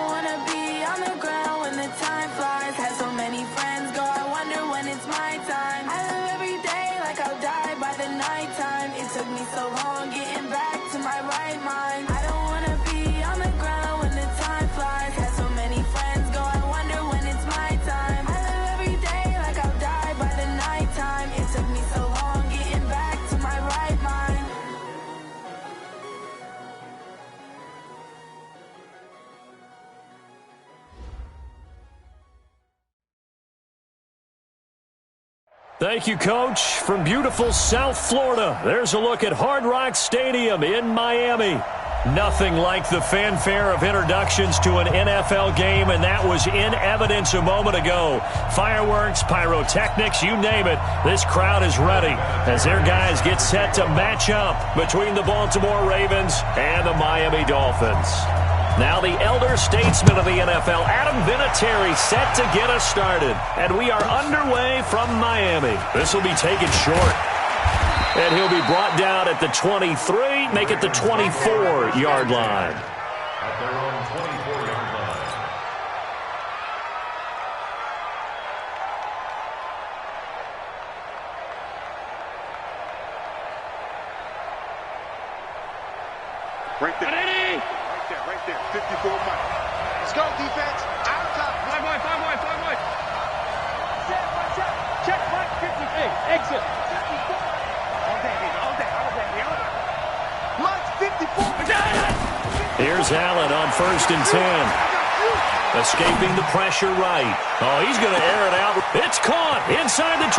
don't wanna be on the ground when the time flies. Had so many friends go, I wonder when it's my time. I live every day like I'll die by the nighttime. It took me so long getting back to my right mind. I don't wanna be on the ground when the time flies. Had so many friends go, I wonder when it's my time. I live every day like I'll die by the nighttime. It took me so long getting back to my right mind. Thank you, Coach. From beautiful South Florida, there's a look at Hard Rock Stadium in Miami. Nothing like the fanfare of introductions to an NFL game, and that was in evidence a moment ago. Fireworks, pyrotechnics, you name it. This crowd is ready as their guys get set to match up between the Baltimore Ravens and the Miami Dolphins. Now the elder statesman of the NFL, Adam Vinatieri, set to get us started. And we are underway from Miami. This will be taken short. And he'll be brought down at the 23, make it the 24-yard line. At their own 24-yard line. Right there. Right there. 54 Mike. Let's go, defense. Out of time. 5 wide. Check, Mike. 58. Exit. 54. All day, baby. Mike, 54. Here's Allen on 1st and 10. Escaping the pressure right. Oh, he's going to air it out. It's caught inside the 25.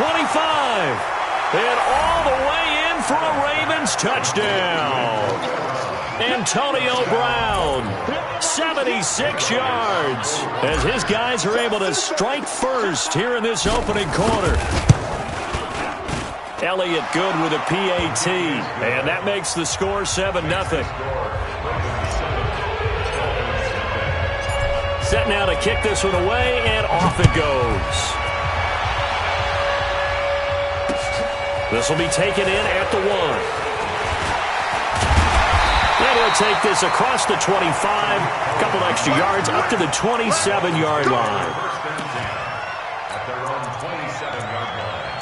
And all the way in for a Ravens touchdown. Antonio Brown, 76 yards, as his guys are able to strike first here in this opening quarter. Elliott good with a PAT, and that makes the score 7-0. Set now to kick this one away, and off it goes. This will be taken in at the 1. And he'll take this across the 25, a couple extra yards up to the 27-yard line. At their own 27-yard line.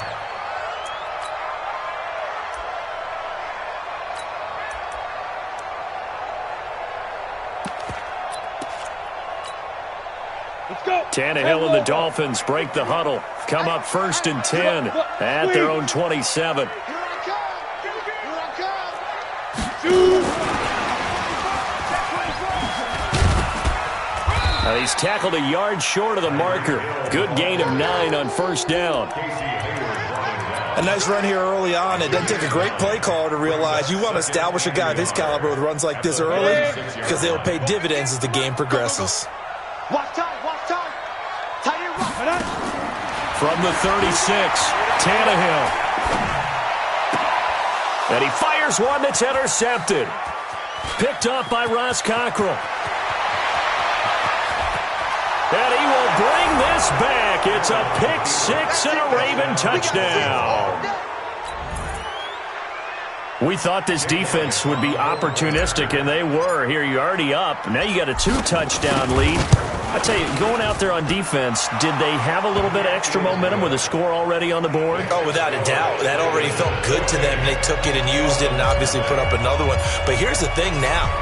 Let's go. Tannehill and the Dolphins break the huddle. Come up 1st and 10 at their own 27. Here I come. Now he's tackled a yard short of the marker. Good gain of 9 on 1st down. A nice run here early on. It doesn't take a great play caller to realize you want to establish a guy of his caliber with runs like this early because they'll pay dividends as the game progresses. Watch time. From the 36, Tannehill. And he fires one that's intercepted. Picked up by Ross Cockrell. And he will bring this back. It's a pick 6 and a Raven touchdown. We thought this defense would be opportunistic, and they were. Here, you're already up. Now you got a 2-touchdown lead. I tell you, going out there on defense, did they have a little bit of extra momentum with a score already on the board? Oh, without a doubt. That already felt good to them. They took it and used it and obviously put up another one. But here's the thing now.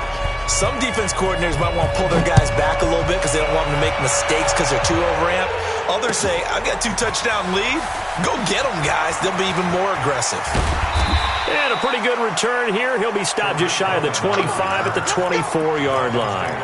Some defense coordinators might want to pull their guys back a little bit because they don't want them to make mistakes because they're too overamped. Others say, I've got 2-touchdown lead. Go get them, guys. They'll be even more aggressive. And a pretty good return here. He'll be stopped just shy of the 25 at the 24-yard line.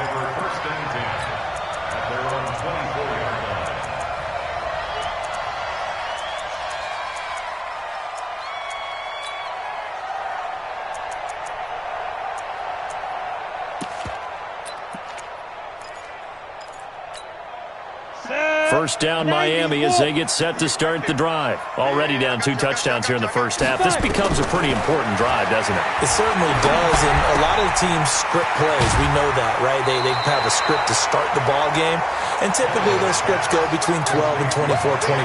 First down Miami as they get set to start the drive. Already down 2 touchdowns here in the first half. This becomes a pretty important drive, doesn't it? It certainly does, and a lot of the teams script plays. We know that, right? They have a script to start the ball game, and typically those scripts go between 12 and 24, 25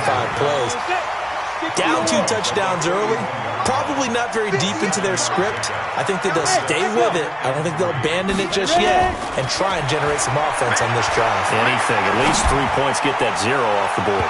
plays. Down 2 touchdowns early, Probably not very deep into their script. I think that they'll stay with it. I don't think they'll abandon it just yet and try and generate some offense on this drive. Anything. At least 3 points, get that 0 off the board.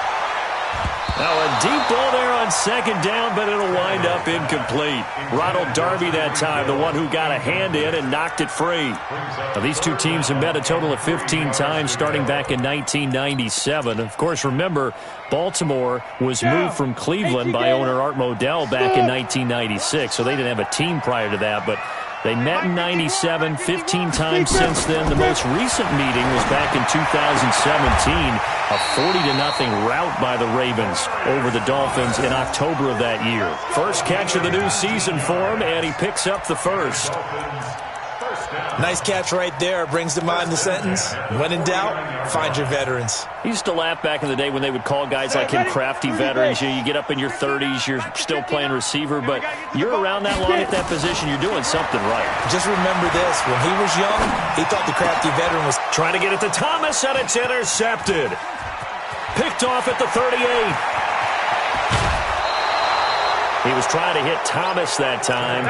Now a deep ball there on second down, but it'll wind up incomplete. Ronald Darby that time, the one who got a hand in and knocked it free. Now these two teams have met a total of 15 times starting back in 1997. Of course, remember, Baltimore was moved from Cleveland by owner Art Modell back in 1996, so they didn't have a team prior to that, but they met in 97, 15 times since then. The most recent meeting was back in 2017, a 40-0 rout by the Ravens over the Dolphins in October of that year. First catch of the new season for him, and he picks up the first. Nice catch right there. Brings to mind the sentence, when in doubt, find your veterans. He used to laugh back in the day when they would call guys like him crafty veterans. You get up in your 30s, you're still playing receiver, but you're around that long at that position, you're doing something right. Just remember this, when he was young, he thought the crafty veteran was trying to get it to Thomas, and it's intercepted. Picked off at the 38. He was trying to hit Thomas that time.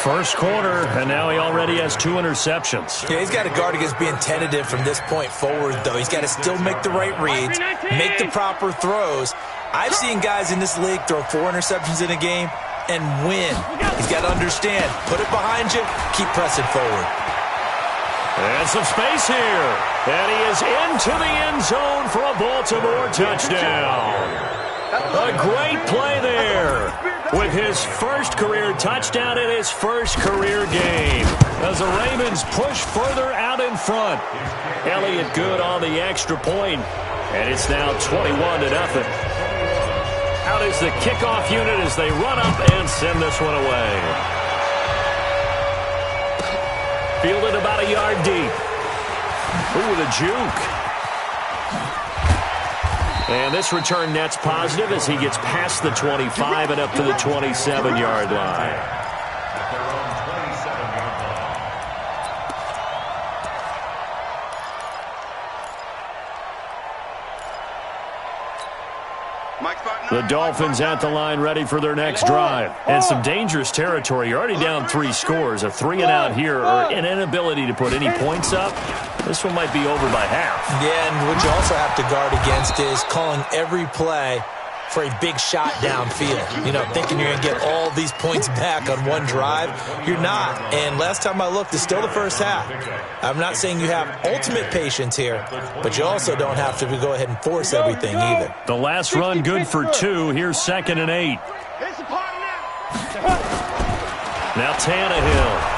First quarter, and now he already has 2 interceptions. Yeah, he's got to guard against being tentative from this point forward, though. He's got to still make the right reads, make the proper throws. I've seen guys in this league throw 4 interceptions in a game and win. He's got to understand, put it behind you, keep pressing forward. And some space here. And he is into the end zone for a Baltimore touchdown. A great play there with his first career touchdown in his first career game as the Ravens push further out in front. Elliott good on the extra point, and it's now 21-0. Out is the kickoff unit as they run up and send this one away. Fielded about a yard deep. Ooh, with a juke. And this return net's positive as he gets past the 25 and up to the 27-yard line. The Dolphins at the line ready for their next drive. And some dangerous territory. You're already down 3 scores. A 3-and-out here or an inability to put any points up. This one might be over by half. Yeah, and what you also have to guard against is calling every play for a big shot downfield. You know, thinking you're going to get all these points back on one drive. You're not. And last time I looked, it's still the first half. I'm not saying you have ultimate patience here, but you also don't have to go ahead and force everything either. The last run good for 2. Here's 2nd and 8. Now Tannehill.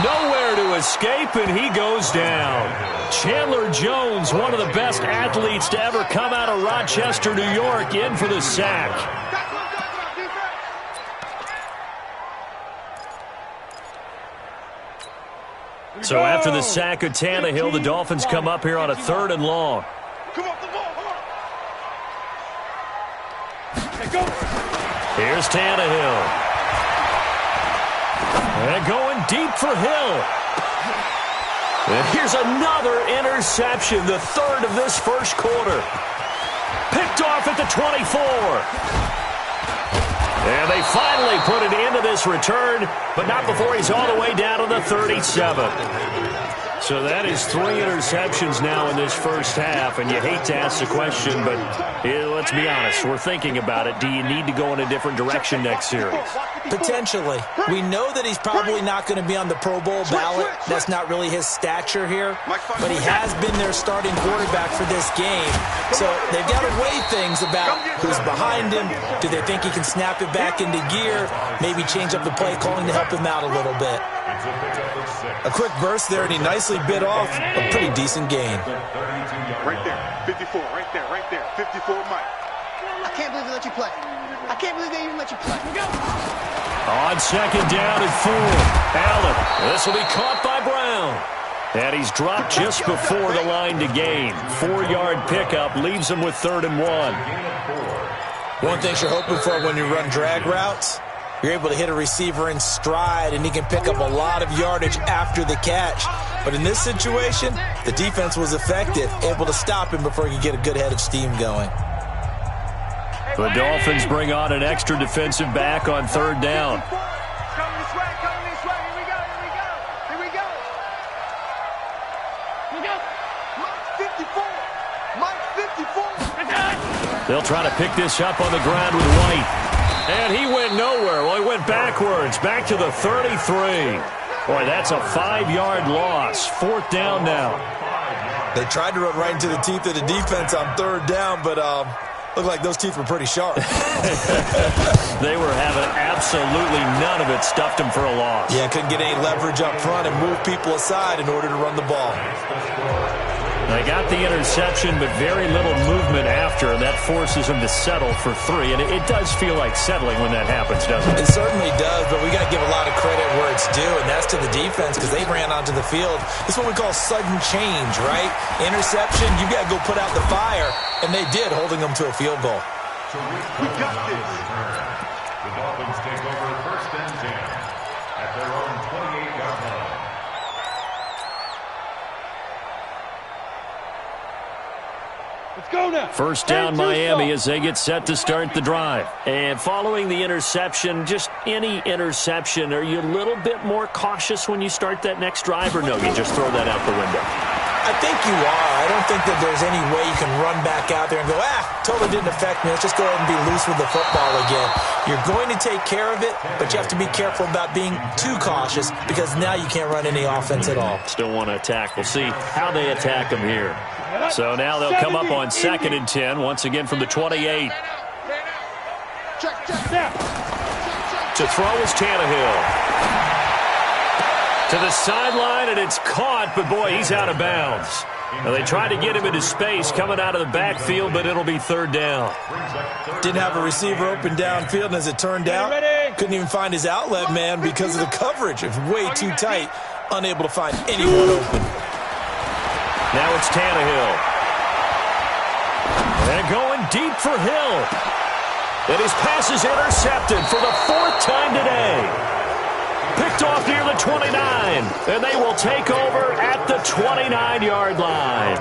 Nowhere to escape, and he goes down. Chandler Jones, one of the best athletes to ever come out of Rochester, New York, in for the sack. So after the sack of Tannehill, the Dolphins come up here on a 3rd and long. Here's Tannehill. And going deep for Hill. And here's another interception, the 3rd of this first quarter. Picked off at the 24. And they finally put it into this return, but not before he's all the way down to the 37. So that is 3 interceptions now in this first half, and you hate to ask the question, but let's be honest, we're thinking about it. Do you need to go in a different direction next series? Potentially. We know that he's probably not going to be on the Pro Bowl ballot. That's not really his stature here, but he has been their starting quarterback for this game. So they've got to weigh things about who's behind him. Do they think he can snap it back into gear? Maybe change up the play calling to help him out a little bit. A quick burst there, and he nicely bit off a pretty decent gain. Right there, 54, right there, 54 Mike. I can't believe they let you play. I can't believe they even let you play. On 2nd down and 4, Allen. This will be caught by Brown. And he's dropped just before the line to gain. 4-yard pickup leaves him with 3rd and 1. One thing you're hoping for when you run drag routes, you're able to hit a receiver in stride, and he can pick up a lot of yardage after the catch. But in this situation, the defense was effective, able to stop him before he could get a good head of steam going. The Dolphins bring on an extra defensive back on third down. Coming this way, coming this way. Here we go, here we go. Here we go. Here we go. Mike 54. Mike 54. They'll try to pick this up on the ground with White. And he went nowhere. Well, he went backwards, back to the 33. Boy, that's a 5-yard loss. Fourth down now. They tried to run right into the teeth of the defense on third down, but looked like those teeth were pretty sharp. They were having absolutely none of it. Stuffed them for a loss. Yeah, couldn't get any leverage up front and move people aside in order to run the ball. They got the interception, but very little movement after, and that forces them to settle for 3. And it does feel like settling when that happens, doesn't it? It certainly does, but we got to give a lot of credit where it's due, and that's to the defense because they ran onto the field. This is what we call sudden change, right? Interception, you got to go put out the fire, and they did, holding them to a field goal. We got this. The Dolphins take over first and 10 at their own 28-yard line. Let's go now. First down Miami as they get set to start the drive. And following the interception, just any interception, are you a little bit more cautious when you start that next drive, or no, you just throw that out the window? I think you are. I don't think that there's any way you can run back out there and go, totally didn't affect me. Let's just go ahead and be loose with the football again. You're going to take care of it, but you have to be careful about being too cautious because now you can't run any offense at all. Still want to attack. We'll see how they attack them here. So now they'll come up on 2nd and 10, once again from the 28. To throw is Tannehill. To the sideline, and it's caught, but boy, he's out of bounds. Now, they tried to get him into space coming out of the backfield, but it'll be third down. Didn't have a receiver open downfield, and as it turned out, couldn't even find his outlet man because of the coverage. It was way too tight, unable to find anyone open. Now it's Tannehill. And going deep for Hill. And his pass is intercepted for the 4th time today. Picked off near the 29, and they will take over at the 29-yard line.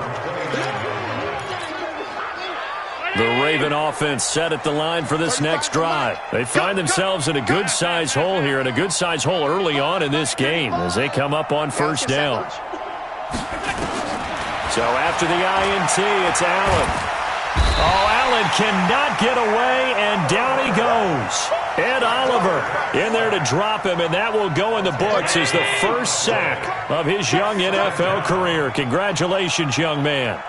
The Raven offense set at the line for this next drive. They find themselves in a good-sized hole here, and a good-sized hole early on in this game as they come up on first down. So after the INT, it's Allen. Oh, Allen cannot get away, and down he goes. Ed Oliver in there to drop him, and that will go in the books as the first sack of his young NFL career. Congratulations, young man.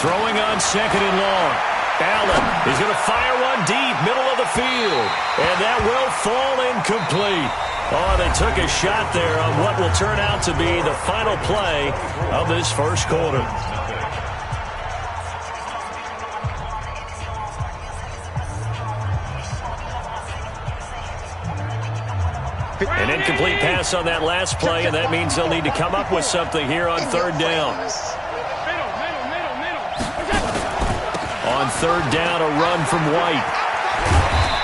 Throwing on 2nd and long. Allen is going to fire one deep, middle of the field, and that will fall incomplete. Oh, they took a shot there on what will turn out to be the final play of this first quarter. An incomplete pass on that last play, and that means they'll need to come up with something here on third down. On third down, a run from White.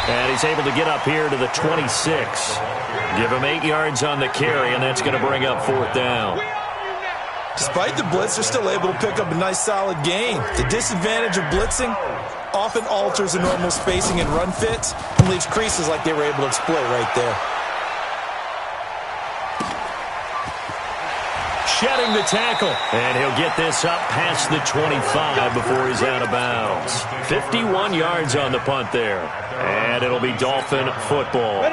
And he's able to get up here to the 26. Give him 8 yards on the carry, and that's going to bring up 4th down. Despite the blitz, they're still able to pick up a nice, solid gain. The disadvantage of blitzing often alters the normal spacing and run fits and leaves creases like they were able to exploit right there. Shedding the tackle, and he'll get this up past the 25 before he's out of bounds. 51 yards on the punt there, and it'll be Dolphin football.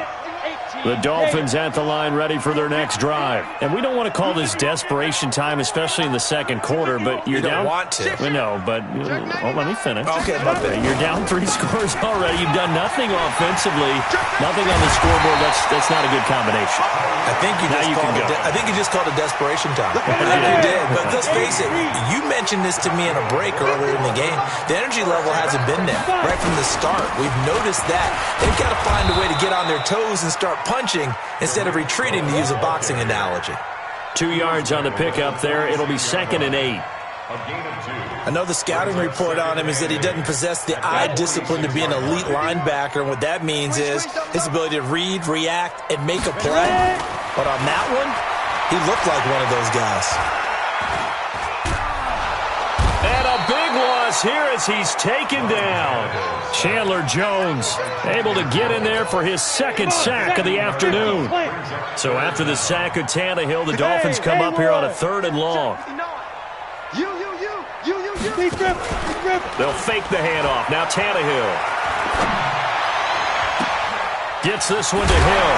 The Dolphins at the line ready for their next drive. And we don't want to call this desperation time, especially in the second quarter, but you're down. You don't want to. No, but let me finish. Okay, my bad. You're down 3 scores already. You've done nothing offensively, nothing on the scoreboard. That's not a good combination. I think you just called it desperation time. I think you did. But let's face it, you mentioned this to me in a break earlier in the game. The energy level hasn't been there right from the start. We've noticed that. They've got to find a way to get on their toes and start punching instead of retreating, to use a boxing analogy. 2 yards on the pickup there. It'll be 2nd and 8. I know the scouting report on him is that he doesn't possess the eye discipline to be an elite linebacker, and what that means is his ability to read, react, and make a play. But on that one, he looked like one of those guys. And a big loss loss here as he's taken down. Chandler Jones able to get in there for his second sack of the afternoon. So after the sack of Tannehill, the Dolphins come up here on a 3rd and long. They'll fake the handoff. Now Tannehill gets this one to Hill.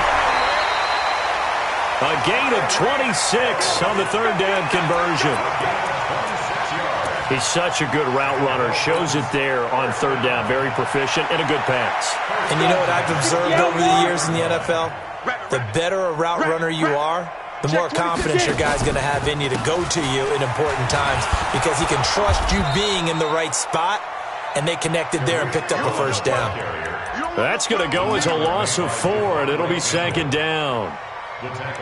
A gain of 26 on the 3rd down conversion. He's such a good route runner. Shows it there on 3rd down. Very proficient and a good pass. And you know what I've observed over the years in the NFL? The better a route runner you are, the more confidence your guy's going to have in you to go to you in important times because he can trust you being in the right spot, and they connected there and picked up a 1st down. That's going to go as a loss of 4, and it'll be 2nd down.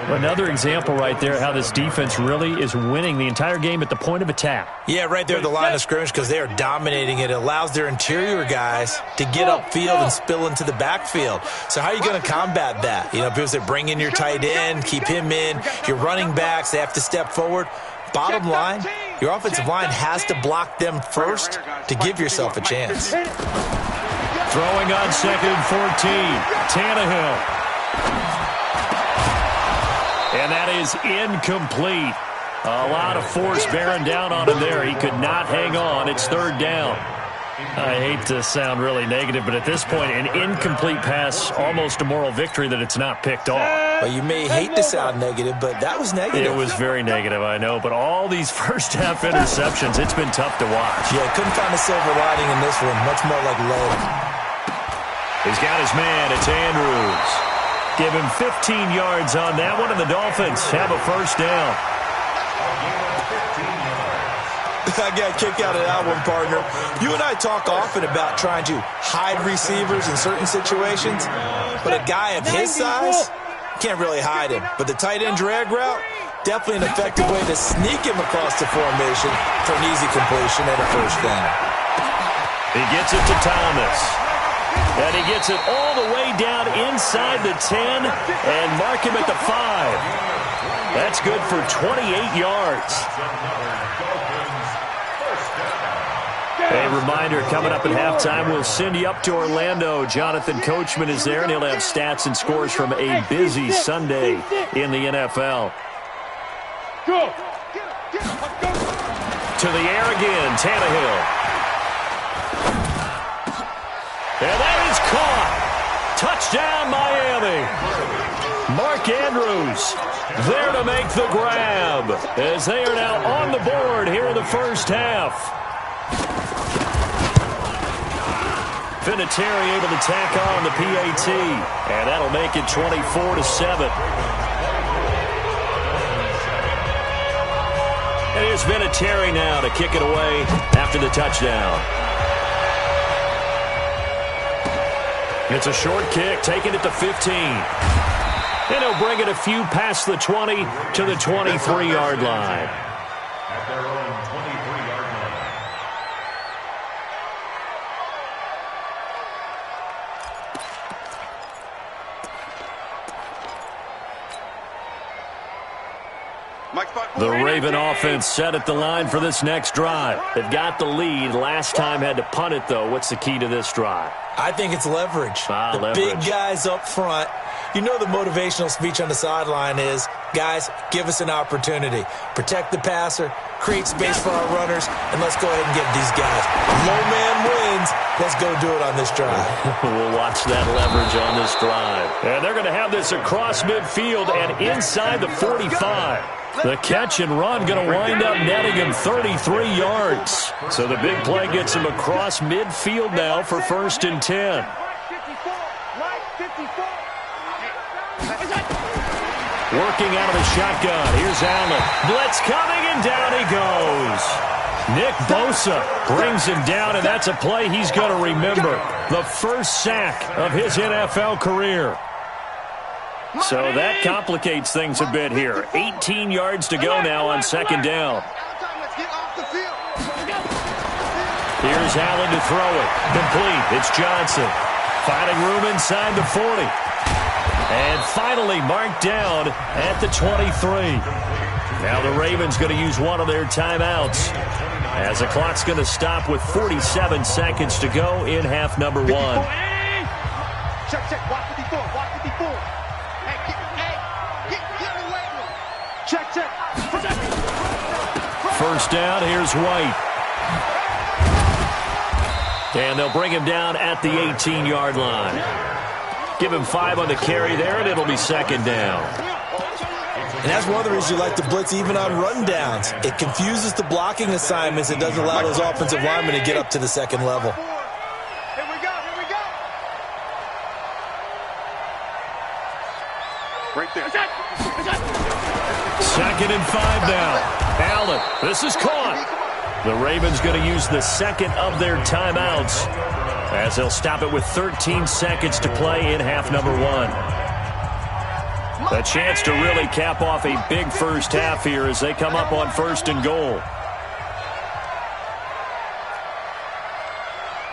Another example right there how this defense really is winning the entire game at the point of attack. Yeah, right there at the line of scrimmage because they are dominating it. It allows their interior guys to get upfield and spill into the backfield. So how are you going to combat that? You know, people say bring in your tight end, keep him in. Your running backs, they have to step forward. Bottom line, your offensive line has to block them first to give yourself a chance. Throwing on 2nd and 14. Tannehill. And that is incomplete. A lot of force bearing down on him there. He could not hang on. It's 3rd down. I hate to sound really negative, but at this point, an incomplete pass, almost a moral victory that it's not picked off. Well, you may hate to sound negative, but that was negative. It was very negative, I know. But all these first-half interceptions, it's been tough to watch. Yeah, couldn't find a silver lining in this one. Much more like lead. He's got his man. It's Andrews. Give him 15 yards on that one, and the Dolphins have a 1st down. I got a kick out of that one, partner. You and I talk often about trying to hide receivers in certain situations, but a guy of his size can't really hide him. But the tight end drag route, definitely an effective way to sneak him across the formation for an easy completion and a 1st down. He gets it to Thomas. And he gets it all the way down inside the 10 and mark him at the 5. That's good for 28 yards. A reminder, coming up at halftime, we'll send you up to Orlando. Jonathan Coachman is there, and he'll have stats and scores from a busy Sunday in the NFL. To the air again, Tannehill. And that is caught. Touchdown, Miami. Mark Andrews there to make the grab as they are now on the board here in the 1st half. Vinatieri able to tack on the PAT, and that'll make it 24-7. And here's Vinatieri now to kick it away after the touchdown. It's a short kick, taking it to 15. And he'll bring it a few past the 20 to the 23-yard line. At their own 23-yard line. The Raven offense set at the line for this next drive. They've got the lead. Last time had to punt it, though. What's the key to this drive? I think it's leverage. Leverage. Big guys up front. You know the motivational speech on the sideline is, guys, give us an opportunity. Protect the passer, create space for our runners, and let's go ahead and get these guys. Low man wins. Let's go do it on this drive. We'll watch that leverage on this drive. And they're going to have this across midfield and inside the 45. The catch and run going to wind up netting him 33 yards. So the big play gets him across midfield now for 1st and 10. Working out of the shotgun. Here's Allen. Blitz coming, and down he goes. Nick Bosa brings him down, and that's a play he's going to remember. The first sack of his NFL career. So that complicates things a bit here. 18 yards to go now on 2nd down. Here's Allen to throw it. Complete. It's Johnson. Finding room inside the 40. And finally marked down at the 23. Now the Ravens going to use one of their timeouts, as the clock's going to stop with 47 seconds to go in half number 1. Check, watch 54, watch 54. Hey, get in the weight room. Check. First down, here's White. And they'll bring him down at the 18-yard line. Give him 5 on the carry there, and it'll be second down. And that's one of the reasons you like to blitz even on rundowns. It confuses the blocking assignments. It doesn't allow those offensive linemen to get up to the second level. Here we go. Right there. Second and 5 now. Allen, this is caught. The Ravens going to use the second of their timeouts, as they'll stop it with 13 seconds to play in half number 1. A chance to really cap off a big first half here as they come up on first and goal.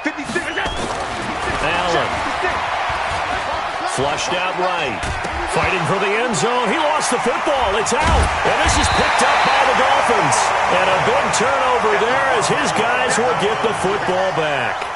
56. Allen. Flushed out right. Fighting for the end zone. He lost the football. It's out. And this is picked up by the Dolphins. And a big turnover there as his guys will get the football back.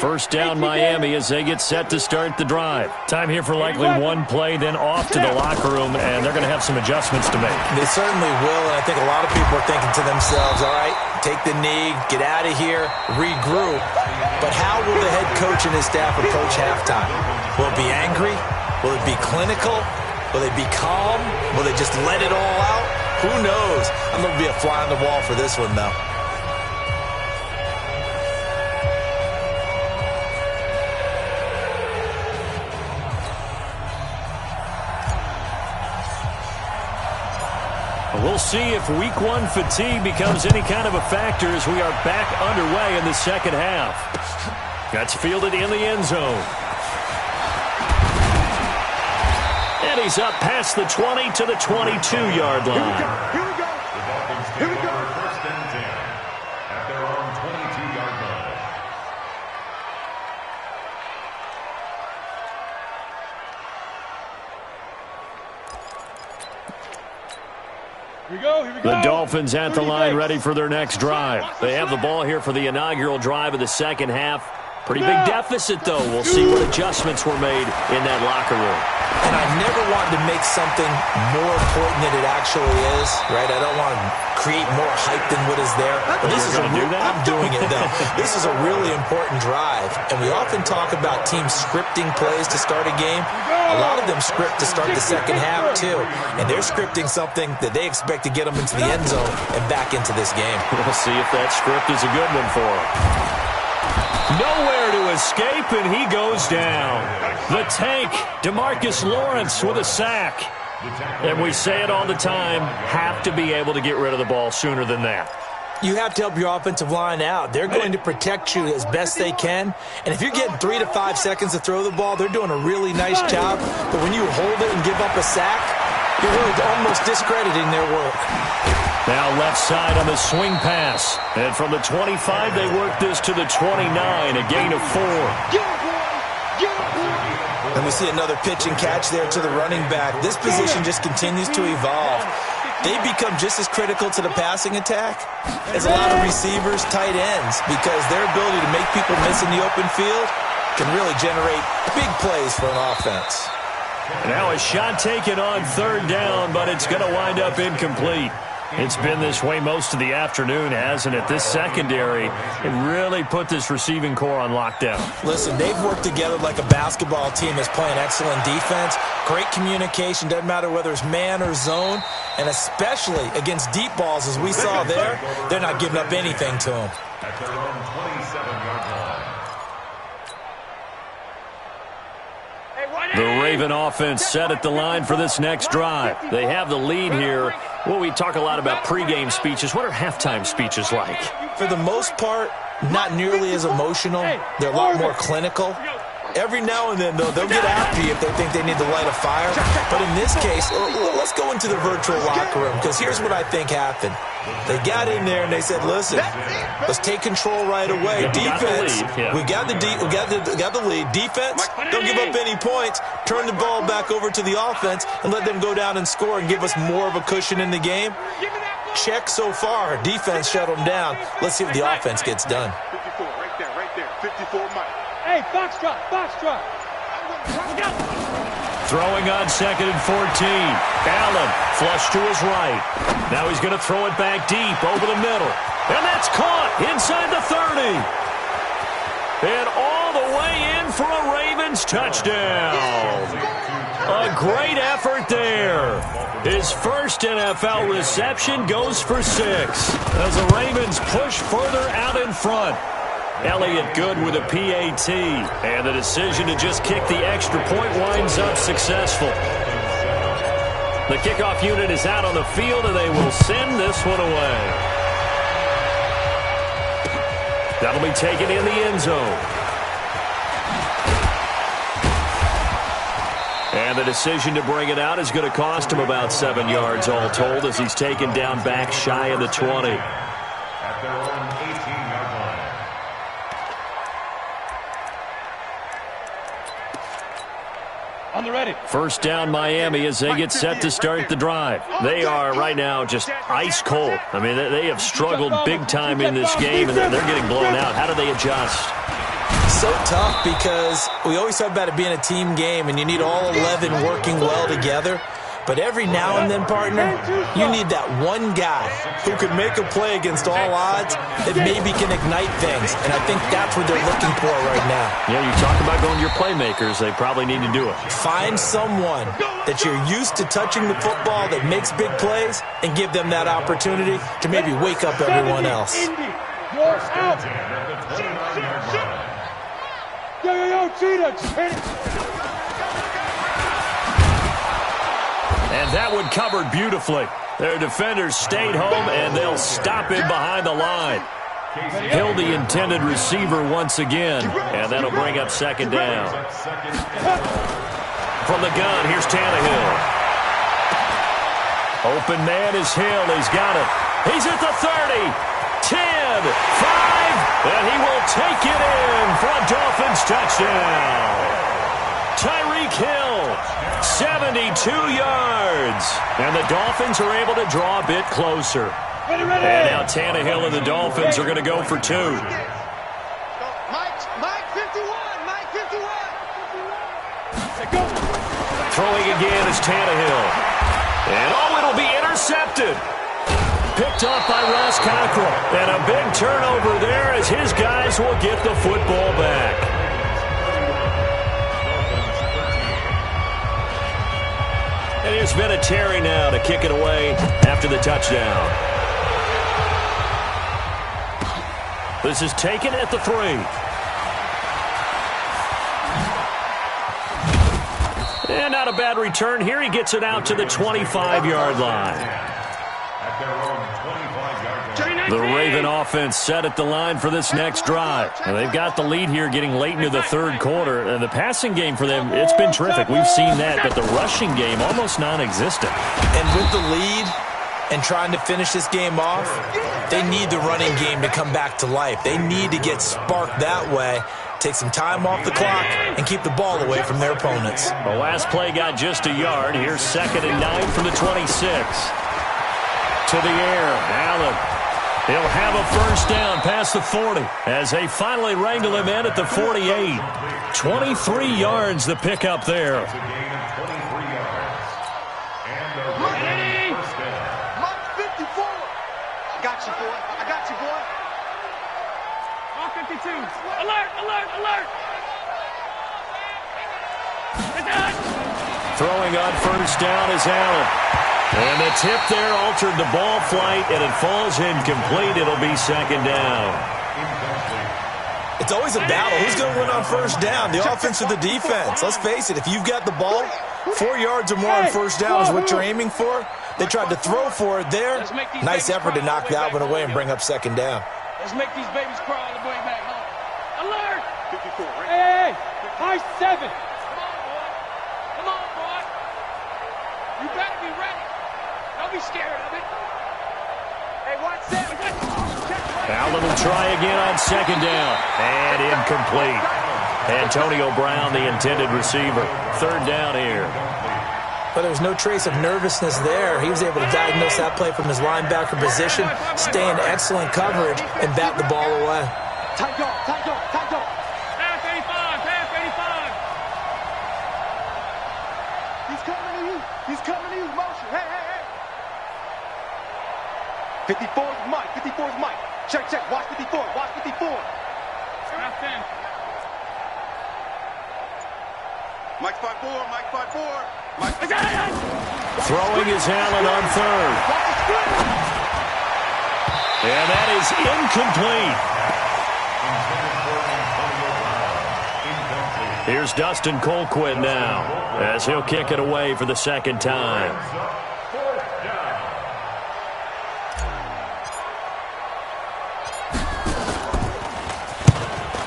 First down Miami as they get set to start the drive. Time here for likely one play, then off to the locker room, and they're going to have some adjustments to make. They certainly will, and I think a lot of people are thinking to themselves, all right, take the knee, get out of here, regroup. But how will the head coach and his staff approach halftime? Will it be angry? Will it be clinical? Will they be calm? Will they just let it all out? Who knows? I'm going to be a fly on the wall for this one, though. We'll see if week 1 fatigue becomes any kind of a factor as we are back underway in the second half. That's fielded in the end zone. And he's up past the 20 to the 22-yard line. The Dolphins take over first and 10 at their own 22-yard line. Here we go. The Dolphins at the line ready for their next drive. They have the ball here for the inaugural drive of the second half. Pretty big deficit, though. We'll see what adjustments were made in that locker room. And I never wanted to make something more important than it actually is, right? I don't want to create more hype than what is there. But this is I'm doing it, though. This is a really important drive. And we often talk about teams scripting plays to start a game. A lot of them script to start the second half, too. And they're scripting something that they expect to get them into the end zone and back into this game. We'll see if that script is a good one for them. Nowhere to escape, and he goes down. The tank, DeMarcus Lawrence with a sack. And we say it all the time, have to be able to get rid of the ball sooner than that. You have to help your offensive line out. They're going to protect you as best they can. And if you're getting 3 to 5 seconds to throw the ball, they're doing a really nice job. But when you hold it and give up a sack, you're really almost discrediting their work. Now left side on the swing pass. And from the 25, they work this to the 29, a gain of 4. And we see another pitch and catch there to the running back. This position just continues to evolve. They become just as critical to the passing attack as a lot of receivers, tight ends, because their ability to make people miss in the open field can really generate big plays for an offense. Now a shot taken on third down, but it's going to wind up incomplete. It's been this way most of the afternoon, hasn't it? This secondary, it really put this receiving core on lockdown. Listen, they've worked together like a basketball team that's playing excellent defense. Great communication, doesn't matter whether it's man or zone. And especially against deep balls, as we saw there, they're not giving up anything to them. At their own 27-yard line. The Raven offense set at the line for this next drive. They have the lead here. Well, we talk a lot about pregame speeches. What are halftime speeches like? For the most part, not nearly as emotional. They're a lot more clinical. Every now and then, though, they'll get after you if they think they need to light a fire. But in this case, let's go into the virtual locker room, because here's what I think happened. They got in there and they said, listen, let's take control right away. Defense, we got the lead. Defense, don't give up any points. Turn the ball back over to the offense and let them go down and score and give us more of a cushion in the game. Check so far. Defense shut them down. Let's see what the offense gets done. 54, right there. 54 Mike. Hey, box drop. Throwing on 2nd and 14. Allen, flush to his right. Now he's going to throw it back deep over the middle. And that's caught inside the 30. And all the way in for a Ravens touchdown. A great effort there. His first NFL reception goes for 6 as the Ravens push further out in front. Elliott good with a PAT, and the decision to just kick the extra point winds up successful. The kickoff unit is out on the field, and they will send this one away. That'll be taken in the end zone. And the decision to bring it out is going to cost him about 7 yards all told, as he's taken down back shy of the 20. At their own 18-yard line. On the ready. First down Miami as they get set to start the drive. They are right now just ice cold. I mean, they have struggled big time in this game, and they're getting blown out. How do they adjust? So tough, because we always talk about it being a team game, and you need all 11 working well together. But every now and then, partner, you need that one guy who can make a play against all odds that maybe can ignite things. And I think that's what they're looking for right now. Yeah, you talk about going to your playmakers. They probably need to do it. Find someone that you're used to touching the football that makes big plays and give them that opportunity to maybe wake up everyone else. You're out. Yo, cheetah. And that one covered beautifully. Their defenders stayed home, and they'll stop him behind the line. Hill, the intended receiver once again, and that'll bring up 2nd down. From the gun, here's Tannehill. Open man is Hill. He's got it. He's at the 30, 10, 5, and he will take it in for a Dolphins touchdown. Tyreek Hill, 72 yards. And the Dolphins are able to draw a bit closer. And now Tannehill and the Dolphins are going to go for 2. Mike 51. Throwing again is Tannehill. And it'll be intercepted. Picked off by Ross Cockrell. And a big turnover there as his guys will get the football back. And it's been a Terry now to kick it away after the touchdown. This is taken at the 3. And not a bad return here. He gets it out to the 25-yard line. The Raven offense set at the line for this next drive. And they've got the lead here getting late into the 3rd quarter. And the passing game for them, it's been terrific. We've seen that, but the rushing game almost non-existent. And with the lead and trying to finish this game off, they need the running game to come back to life. They need to get sparked that way, take some time off the clock, and keep the ball away from their opponents. The last play got just a yard. Here's 2nd and 9 from the 26. To the air, Allen. He'll have a first down past the 40 as they finally wrangle him in at the 48. 23 yards the pickup there. Mike 54. I got you, boy. All 52. Alert. Throwing on first down is Allen. And the tip there altered the ball flight, and it falls incomplete. It'll be 2nd down. It's always a battle. Who's going to win on first down, the offense or the defense? Let's face it, if you've got the ball, 4 yards or more on first down is what you're aiming for. They tried to throw for it there. Nice effort to knock that one away and bring up 2nd down. Let's make these babies crawl all the way back home. Alert! 54, right? Hey! Nice 7. Come on, boy. Come on, boy. You better be ready. Don't be scared of it. Hey, watch 7. Now a little try again on second down. And incomplete. Antonio Brown, the intended receiver. Third down here. But there's no trace of nervousness there. He was able to diagnose that play from his linebacker position, stay in excellent coverage, and bat the ball away. Tight go, tight go, tight go. Pass 85, pass 85. He's coming to you. He's coming to you. Motion. Hey, hey, hey. 54's Mike. 54's Mike. Check, check. Watch 54. Watch 54. Pass 10. Mike 5-4, Mike 5-4. Mike. Throwing is Allen on third. And that is incomplete. Here's Dustin Colquitt now, as he'll kick it away for the second time.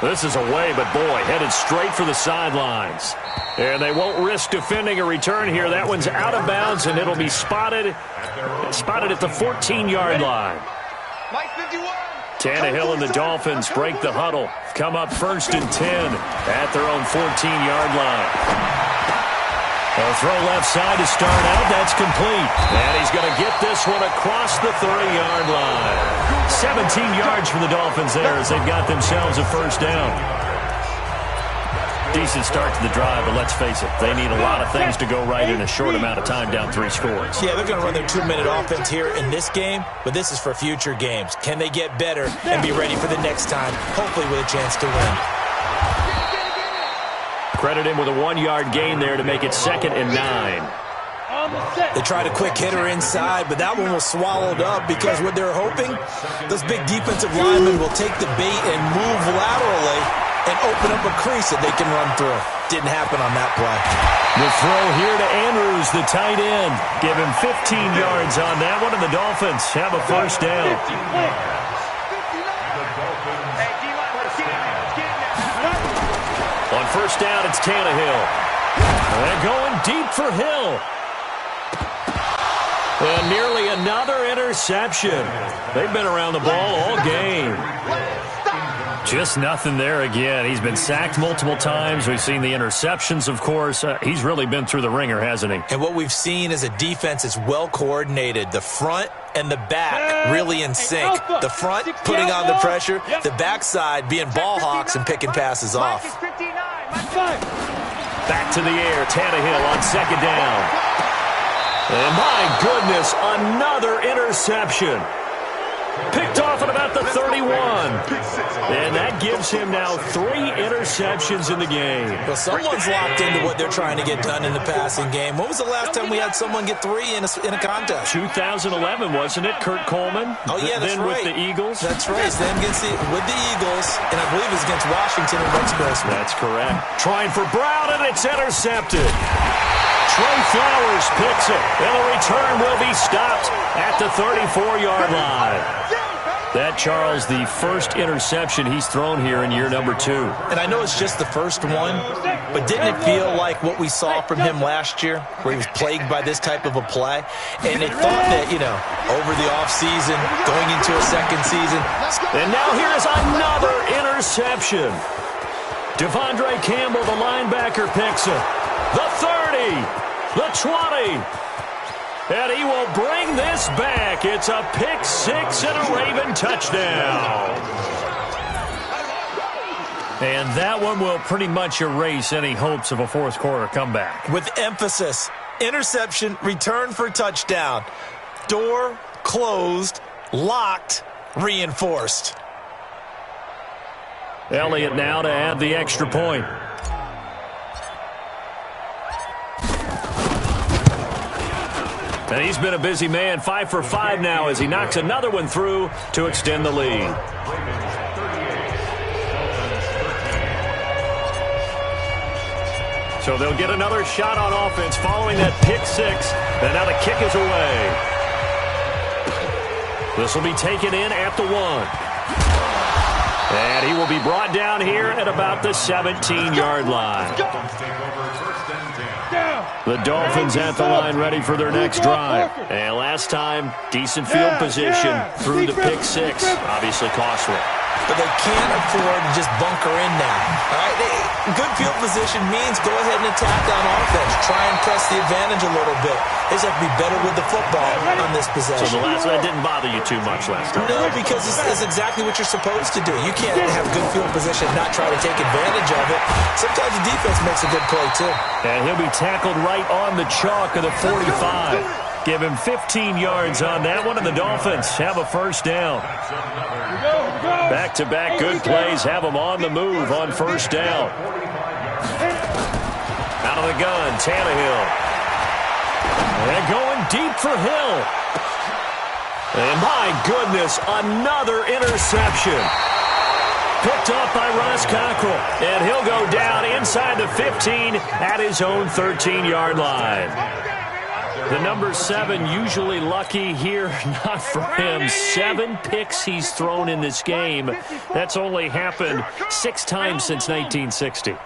This is away, but boy, headed straight for the sidelines. And they won't risk defending a return here. That one's out of bounds, and it'll be spotted at the 14-yard line. Mike 51. Tannehill and the Dolphins break the huddle. Come up 1st and 10 at their own 14-yard line. They'll throw left side to start out. That's complete. And he's going to get this one across the 3-yard line. 17 yards for the Dolphins there as they've got themselves a first down. Decent start to the drive, but let's face it, they need a lot of things to go right in a short amount of time, down 3 scores. Yeah, they're going to run their 2-minute offense here in this game, but this is for future games. Can they get better and be ready for the next time, hopefully with a chance to win? Credit him with a 1-yard gain there to make it 2nd and 9. They tried a quick hitter inside, but that one was swallowed up because what they're hoping, those big defensive linemen will take the bait and move laterally and open up a crease that they can run through. Didn't happen on that play. The throw here to Andrews, the tight end. Give him 15 yards on that one, and the Dolphins have a first down. On first down, it's Tannehill. They're going deep for Hill. And nearly another interception. They've been around the ball all game. Just nothing there again. He's been sacked multiple times. We've seen the interceptions, of course. He's really been through the ringer, hasn't he? And what we've seen is a defense that's well coordinated. The front and the back really in sync. The front putting on the pressure. The backside being ball hawks and picking passes off. Back to the air. Tannehill on second down. And my goodness, another interception. Picked off at about the 31. And that gives him now 3 interceptions in the game. Well, someone's locked into what they're trying to get done in the passing game. When was the last time we had someone get 3 in a contest? 2011, wasn't it? Kurt Coleman? Oh, yeah, that's then right. With the Eagles? That's right. Then with the Eagles, and I believe it was against Washington and Rex Grossman. That's correct. Trying for Brown, and it's intercepted. Trey Flowers picks it, and the return will be stopped at the 34-yard line. That, Charles, the first interception he's thrown here in year number 2. And I know it's just the first one, but didn't it feel like what we saw from him last year, where he was plagued by this type of a play? And they thought that, over the offseason, going into a second season. And now here's another interception. Devondre Campbell, the linebacker, picks it. The 30, the 20. And he will bring this back. It's a pick 6 and a Raven touchdown. And that one will pretty much erase any hopes of a fourth quarter comeback. With emphasis, interception, return for touchdown. Door closed, locked, reinforced. Elliott now to add the extra point. And he's been a busy man, 5 for 5 now as he knocks another one through to extend the lead. So they'll get another shot on offense following that pick 6. And now the kick is away. This will be taken in at the 1. And he will be brought down here at about the 17-yard line. The Dolphins at the line ready for their next drive. And last time, decent field position through the pick six. Obviously costly. But they can't afford to just bunker in now. All right, good field position means go ahead and attack on offense. Try and press the advantage a little bit. They just have to be better with the football on this possession. So the last one didn't bother you too much last time? No, because it's exactly what you're supposed to do. You can't have good field position and not try to take advantage of it. Sometimes the defense makes a good play, too. And he'll be tackled right on the chalk of the 45. Give him 15 yards on that one, and the Dolphins have a first down. Back-to-back good plays have them on the move on first down. Out of the gun, Tannehill. And going deep for Hill. And my goodness, another interception. Picked off by Ross Cockrell. And he'll go down inside the 15 at his own 13-yard line. The number 7 usually lucky here, not for him. 7 picks he's thrown in this game. That's only happened 6 times since 1960.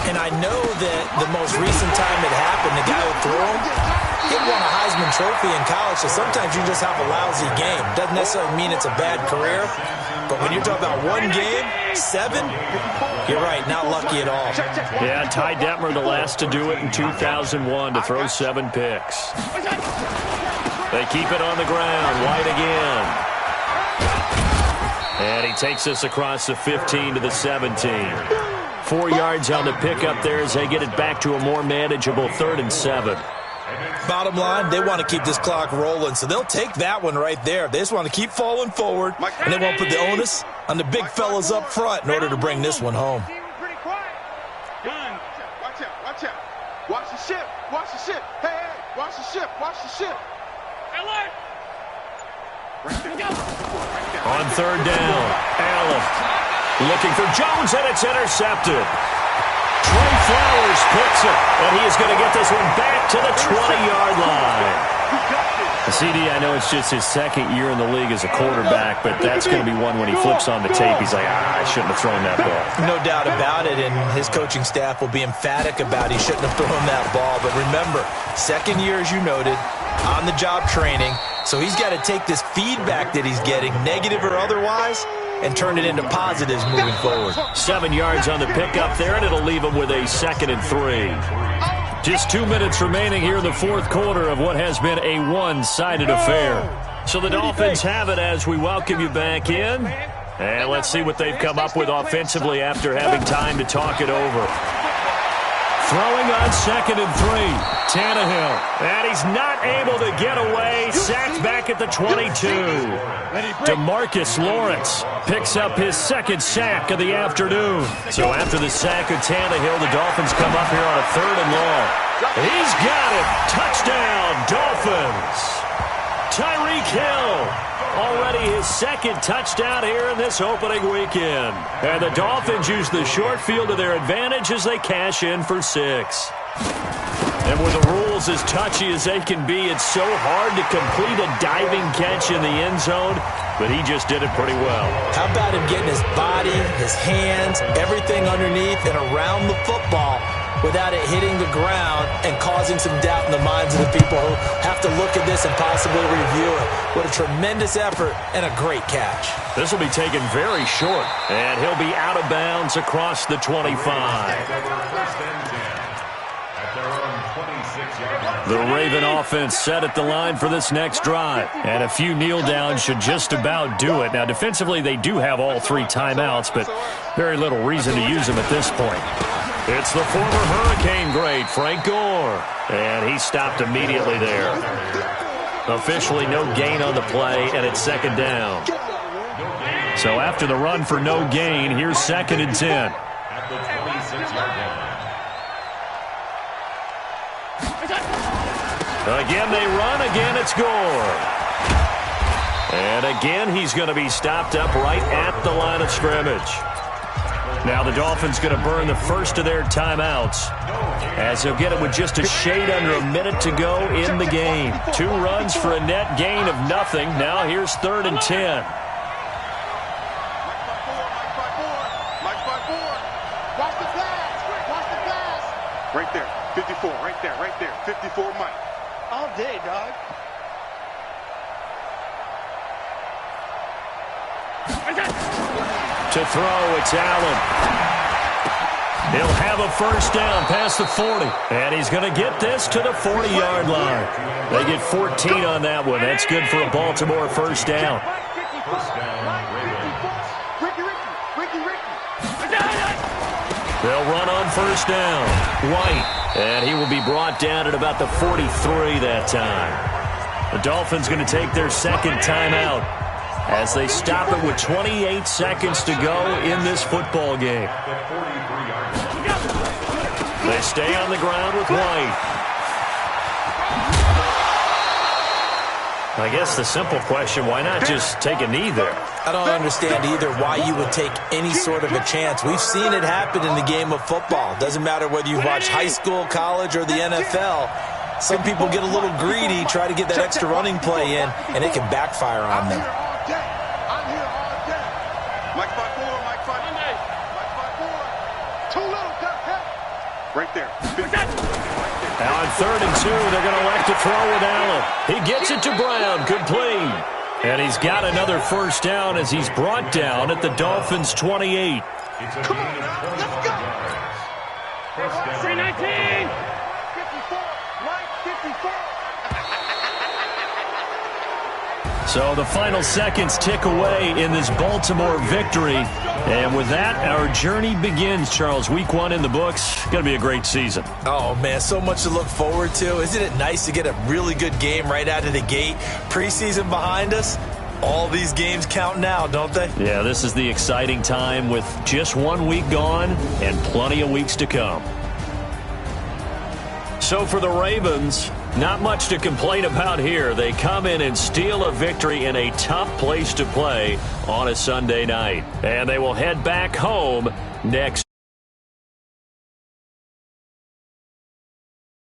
And I know that the most recent time it happened, the guy who threw him, he won a Heisman Trophy in college, so sometimes you just have a lousy game. Doesn't necessarily mean it's a bad career, but when you're talking about one game, 7, you're right, not lucky at all. Yeah, Ty Detmer, the last to do it in 2001, to throw 7 picks. They keep it on the ground. White again. And he takes us across the 15 to the 17. 4 yards on the pickup there as they get it back to a more manageable 3rd and 7. Bottom line, they want to keep this clock rolling, so they'll take that one right there. They just want to keep falling forward, and they won't put the onus on the big fellas up front in order to bring this one home. Watch out, watch out. Watch the ship, watch the ship. Hey, watch the ship, watch the ship. On 3rd down, Allen looking for Jones, and it's intercepted. Trey Flowers picks it, and he is going to get this one back to the 20-yard line. CD, I know it's just his 2nd year in the league as a quarterback, but that's going to be one when he flips on the tape, he's like, I shouldn't have thrown that ball. No doubt about it, and his coaching staff will be emphatic about he shouldn't have thrown that ball. But remember, 2nd year, as you noted, on-the-job training, so he's got to take this feedback that he's getting, negative or otherwise, and turn it into positives moving forward. 7 yards on the pickup there, and it'll leave him with a 2nd and 3. Just 2 minutes remaining here in the 4th quarter of what has been a one-sided affair. So the Dolphins have it as we welcome you back in. And let's see what they've come up with offensively after having time to talk it over. Throwing on 2nd and 3. Tannehill. And he's not able to get away. Sacked back at the 22. DeMarcus Lawrence picks up his 2nd sack of the afternoon. So after the sack of Tannehill, the Dolphins come up here on a 3rd and long. He's got it. Touchdown, Dolphins. Tyreek Hill. Already his 2nd touchdown here in this opening weekend. And the Dolphins use the short field to their advantage as they cash in for 6. And with the rules as touchy as they can be, it's so hard to complete a diving catch in the end zone, but he just did it pretty well. How about him getting his body, his hands, everything underneath and around the football without it hitting the ground and causing some doubt in the minds of the people who have to look at this and possibly review it. What a tremendous effort and a great catch. This will be taken very short, and he'll be out of bounds across the 25. The Raven offense set at the line for this next drive, and a few kneel downs should just about do it. Now, defensively, they do have all 3 timeouts, but very little reason to use them at this point. It's the former Hurricane great, Frank Gore, and he stopped immediately there. Officially no gain on the play, and it's 2nd down. So after the run for no gain, here's 2nd and 10. At the 26-yard line. Again they run, again it's Gore. And again he's going to be stopped up right at the line of scrimmage. Now the Dolphins going to burn the first of their timeouts as they'll get it with just a shade under a minute to go in the game. 2 runs for a net gain of nothing. Now here's 3rd and 10. Right there. 54. Right there. Right there. 54 Mike. All day, dog. To throw, it's Allen. He'll have a first down past the 40. And he's going to get this to the 40-yard line. They get 14 on that one. That's good for a Baltimore first down. They'll run on first down. White. And he will be brought down at about the 43 that time. The Dolphins going to take their second timeout as they stop it with 28 seconds to go in this football game. They stay on the ground with White. I guess the simple question, why not just take a knee there? I don't understand either why you would take any sort of a chance. We've seen it happen in the game of football. Doesn't matter whether you watch high school, college, or the NFL. Some people get a little greedy, try to get that extra running play in, and it can backfire on them. I'm here all day. Mike 5-4, Mike 5. Mike 5-4. Too little, right there. Now on 3rd and 2, they're going to elect to throw with Allen. He gets it to Brown, complete. And he's got another first down as he's brought down at the Dolphins' 28. Come on, now, let's go. 319. 54, Mike 54. So the final seconds tick away in this Baltimore victory. And with that, our journey begins, Charles. Week 1 in the books. Going to be a great season. Oh, man, so much to look forward to. Isn't it nice to get a really good game right out of the gate? Preseason behind us. All these games count now, don't they? Yeah, this is the exciting time with just 1 week gone and plenty of weeks to come. So for the Ravens, not much to complain about here. They come in and steal a victory in a tough place to play on a Sunday night. And they will head back home next